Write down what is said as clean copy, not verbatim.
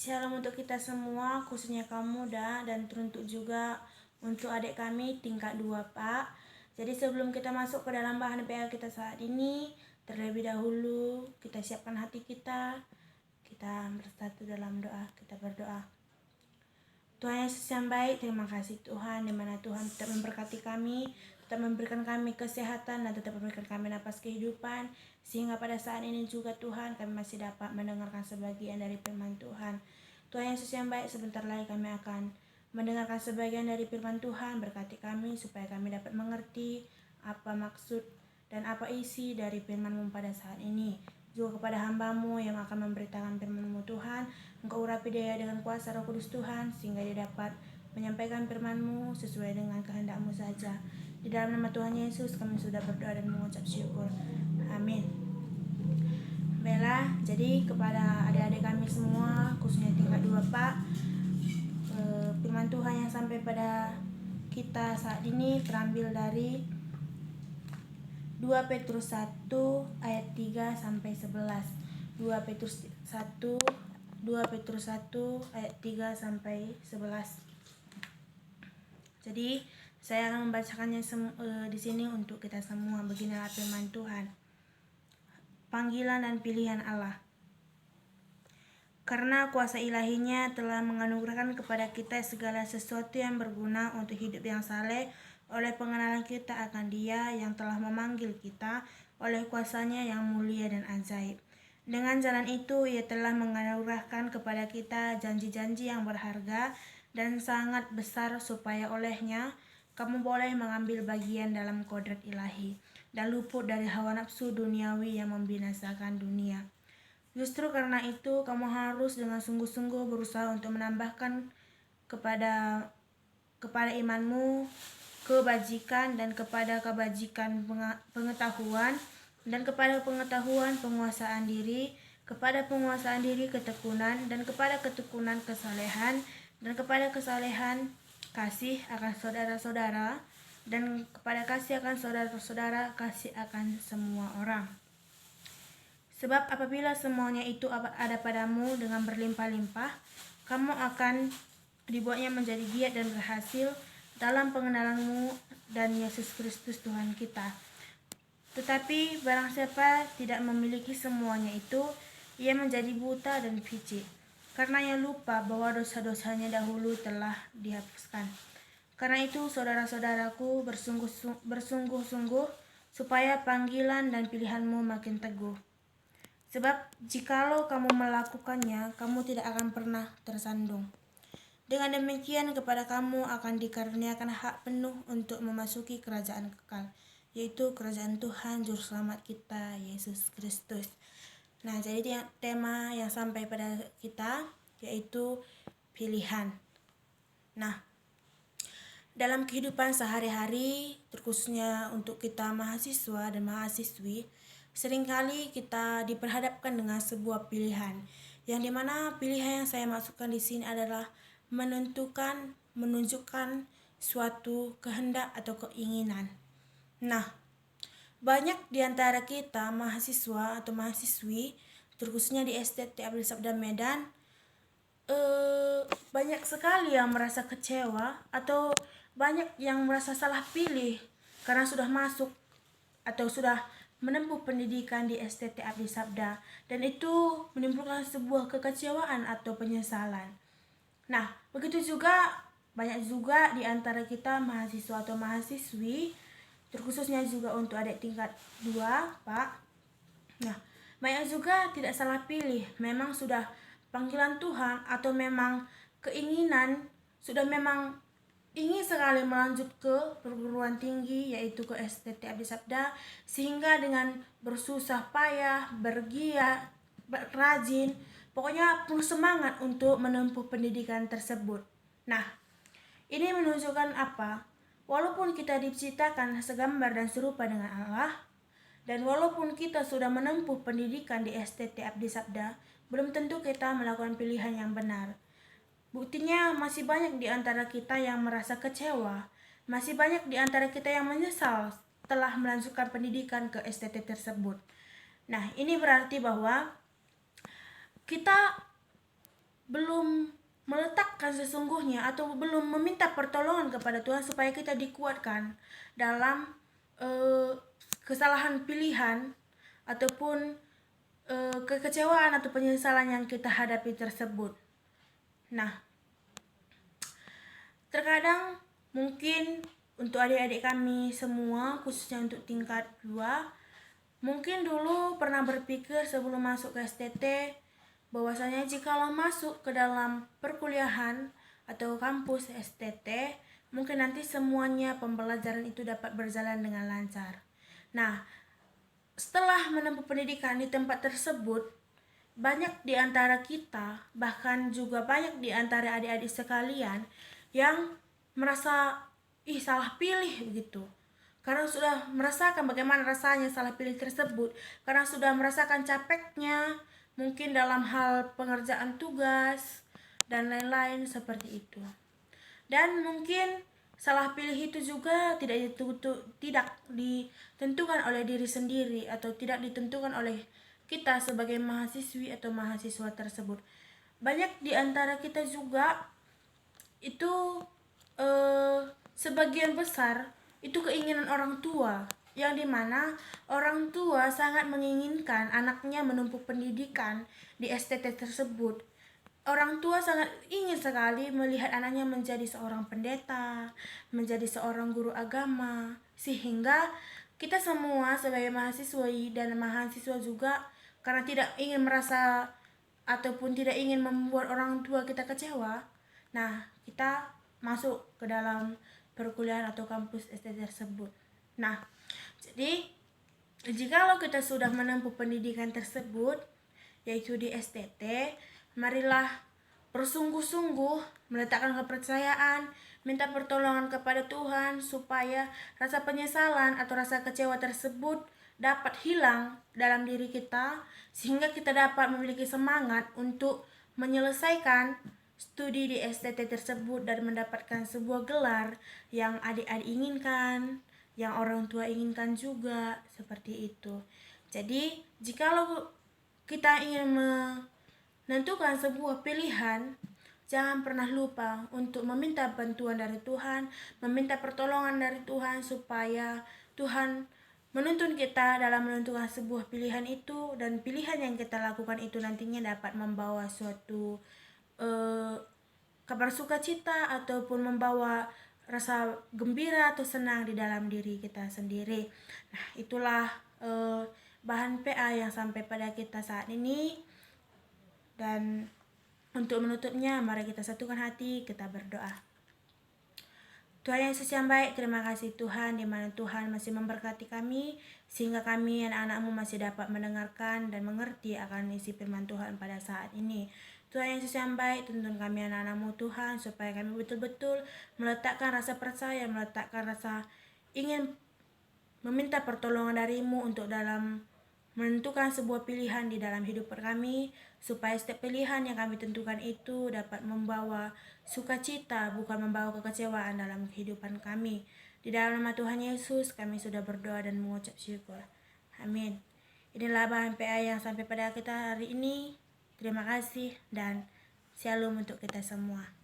Shalom untuk kita semua, khususnya kamu dan teruntuk juga untuk adik kami tingkat 2 Pak. Jadi sebelum kita masuk ke dalam bahan PA kita saat ini, terlebih dahulu kita siapkan hati kita. Kita bersatu dalam doa, kita berdoa. Tuhan Yesus yang baik, terima kasih Tuhan, di mana Tuhan tetap memberkati kami, tetap memberikan kami kesehatan dan tetap memberikan kami napas kehidupan, sehingga pada saat ini juga Tuhan kami masih dapat mendengarkan sebagian dari firman Tuhan. Tuhan Yesus yang baik, sebentar lagi kami akan mendengarkan sebagian dari firman Tuhan. Berkati kami supaya kami dapat mengerti apa maksud dan apa isi dari firman-Mu pada saat ini. Juga kepada hamba-Mu yang akan memberitakan firman-Mu Tuhan, Engkau urapi dia dengan kuasa Roh Kudus Tuhan, sehingga dia dapat menyampaikan firman-Mu sesuai dengan kehendak-Mu saja. Di dalam nama Tuhan Yesus kami sudah berdoa dan mengucap syukur. Amin. Baiklah, jadi kepada adik-adik kami semua, khususnya tingkat 2 Pak, firman Tuhan yang sampai pada kita saat ini terambil dari 2 Petrus 1 ayat 3 sampai 11. 2 Petrus 1 ayat 3 sampai 11. Jadi saya akan membacakannya di sini untuk kita semua. Beginilah firman Tuhan. Panggilan dan pilihan Allah. Karena kuasa ilahinya telah menganugerahkan kepada kita segala sesuatu yang berguna untuk hidup yang saleh oleh pengenalan kita akan Dia yang telah memanggil kita oleh kuasanya yang mulia dan ajaib. Dengan jalan itu Ia telah menganugerahkan kepada kita janji-janji yang berharga dan sangat besar supaya olehnya kamu boleh mengambil bagian dalam kodrat ilahi dan luput dari hawa nafsu duniawi yang membinasakan dunia. Justru karena itu kamu harus dengan sungguh-sungguh berusaha untuk menambahkan kepada imanmu kebajikan, dan kepada kebajikan pengetahuan, dan kepada pengetahuan penguasaan diri, kepada penguasaan diri ketekunan, dan kepada ketekunan kesalehan, dan kepada kesalehan kasih akan saudara-saudara, dan kepada kasih akan saudara-saudara kasih akan semua orang. Sebab apabila semuanya itu ada padamu dengan berlimpah-limpah, kamu akan dibuatnya menjadi giat dan berhasil dalam pengenalanmu dan Yesus Kristus Tuhan kita. Tetapi barang siapa tidak memiliki semuanya itu, ia menjadi buta dan picik, karena ia lupa bahwa dosa-dosanya dahulu telah dihapuskan. Karena itu saudara-saudaraku, bersungguh-sungguh supaya panggilan dan pilihanmu makin teguh. Sebab jikalau kamu melakukannya, kamu tidak akan pernah tersandung. Dengan demikian kepada kamu akan dikaruniakan hak penuh untuk memasuki kerajaan kekal, yaitu kerajaan Tuhan Juru Selamat kita, Yesus Kristus. Nah, jadi tema yang sampai pada kita yaitu pilihan. Nah, dalam kehidupan sehari-hari, terkhususnya untuk kita mahasiswa dan mahasiswi, seringkali kita diperhadapkan dengan sebuah pilihan, yang dimana pilihan yang saya masukkan di sini adalah menunjukkan suatu kehendak atau keinginan. Nah, banyak di antara kita mahasiswa atau mahasiswi, terkhususnya di STT Abdul Sabda Medan, banyak sekali yang merasa kecewa atau banyak yang merasa salah pilih karena sudah masuk atau sudah menempuh pendidikan di STT Abdi Sabda, dan itu menimbulkan sebuah kekecewaan atau penyesalan. Nah, begitu juga banyak juga di antara kita mahasiswa atau mahasiswi, terkhususnya juga untuk adik tingkat 2 Pak. Nah, banyak juga tidak salah pilih, memang sudah panggilan Tuhan atau memang keinginan, sudah memang ingin sekali melanjut ke perguruan tinggi, yaitu ke STT Abdi Sabda, sehingga dengan bersusah payah, bergiat, rajin, pokoknya penuh semangat untuk menempuh pendidikan tersebut. Nah, ini menunjukkan apa? Walaupun kita diciptakan segambar dan serupa dengan Allah, dan walaupun kita sudah menempuh pendidikan di STT Abdi Sabda, belum tentu kita melakukan pilihan yang benar. Buktinya masih banyak di antara kita yang merasa kecewa, masih banyak di antara kita yang menyesal telah melanjutkan pendidikan ke STT tersebut. Nah, ini berarti bahwa kita belum meletakkan sesungguhnya atau belum meminta pertolongan kepada Tuhan supaya kita dikuatkan dalam kesalahan pilihan ataupun kekecewaan atau penyesalan yang kita hadapi tersebut. Nah, terkadang mungkin untuk adik-adik kami semua, khususnya untuk tingkat 2, mungkin dulu pernah berpikir sebelum masuk ke STT bahwasanya jikalau masuk ke dalam perkuliahan atau kampus STT, mungkin nanti semuanya pembelajaran itu dapat berjalan dengan lancar. Nah, setelah menempuh pendidikan di tempat tersebut, banyak di antara kita, bahkan juga banyak di antara adik-adik sekalian yang merasa salah pilih begitu. Karena sudah merasakan bagaimana rasanya salah pilih tersebut, karena sudah merasakan capeknya, mungkin dalam hal pengerjaan tugas dan lain-lain seperti itu. Dan mungkin salah pilih itu juga tidak ditentukan oleh diri sendiri atau tidak ditentukan oleh kita sebagai mahasiswi atau mahasiswa tersebut. Banyak di antara kita juga itu sebagian besar itu keinginan orang tua, yang dimana orang tua sangat menginginkan anaknya menempuh pendidikan di STT tersebut. Orang tua sangat ingin sekali melihat anaknya menjadi seorang pendeta, menjadi seorang guru agama, sehingga kita semua sebagai mahasiswi dan mahasiswa juga, karena tidak ingin merasa ataupun tidak ingin membuat orang tua kita kecewa, nah kita masuk ke dalam perkuliahan atau kampus STT tersebut. Nah, jadi jikalau kita sudah menempuh pendidikan tersebut, yaitu di STT, marilah bersungguh-sungguh meletakkan kepercayaan, minta pertolongan kepada Tuhan supaya rasa penyesalan atau rasa kecewa tersebut dapat hilang dalam diri kita, sehingga kita dapat memiliki semangat untuk menyelesaikan studi di STT tersebut dan mendapatkan sebuah gelar yang adik-adik inginkan, yang orang tua inginkan juga, seperti itu. Jadi, jikalau kita ingin menentukan sebuah pilihan, jangan pernah lupa untuk meminta bantuan dari Tuhan, meminta pertolongan dari Tuhan supaya Tuhan menuntun kita dalam menentukan sebuah pilihan itu, dan pilihan yang kita lakukan itu nantinya dapat membawa suatu kabar sukacita ataupun membawa rasa gembira atau senang di dalam diri kita sendiri. Nah, itulah bahan PA yang sampai pada kita saat ini. Dan untuk menutupnya, mari kita satukan hati, kita berdoa. Tuhan Yesus yang baik, terima kasih Tuhan, di mana Tuhan masih memberkati kami, sehingga kami anak-anak-Mu masih dapat mendengarkan dan mengerti akan isi firman Tuhan pada saat ini. Tuhan Yesus yang baik, tuntun kami anak-anak-Mu Tuhan, supaya kami betul-betul meletakkan rasa percaya, meletakkan rasa ingin meminta pertolongan dari-Mu untuk dalam menentukan sebuah pilihan di dalam hidup kami, supaya setiap pilihan yang kami tentukan itu dapat membawa sukacita, bukan membawa kekecewaan dalam kehidupan kami. Di dalam nama Tuhan Yesus kami sudah berdoa dan mengucap syukur. Amin. Inilah bahan PA yang sampai pada kita hari ini. Terima kasih dan shalom untuk kita semua.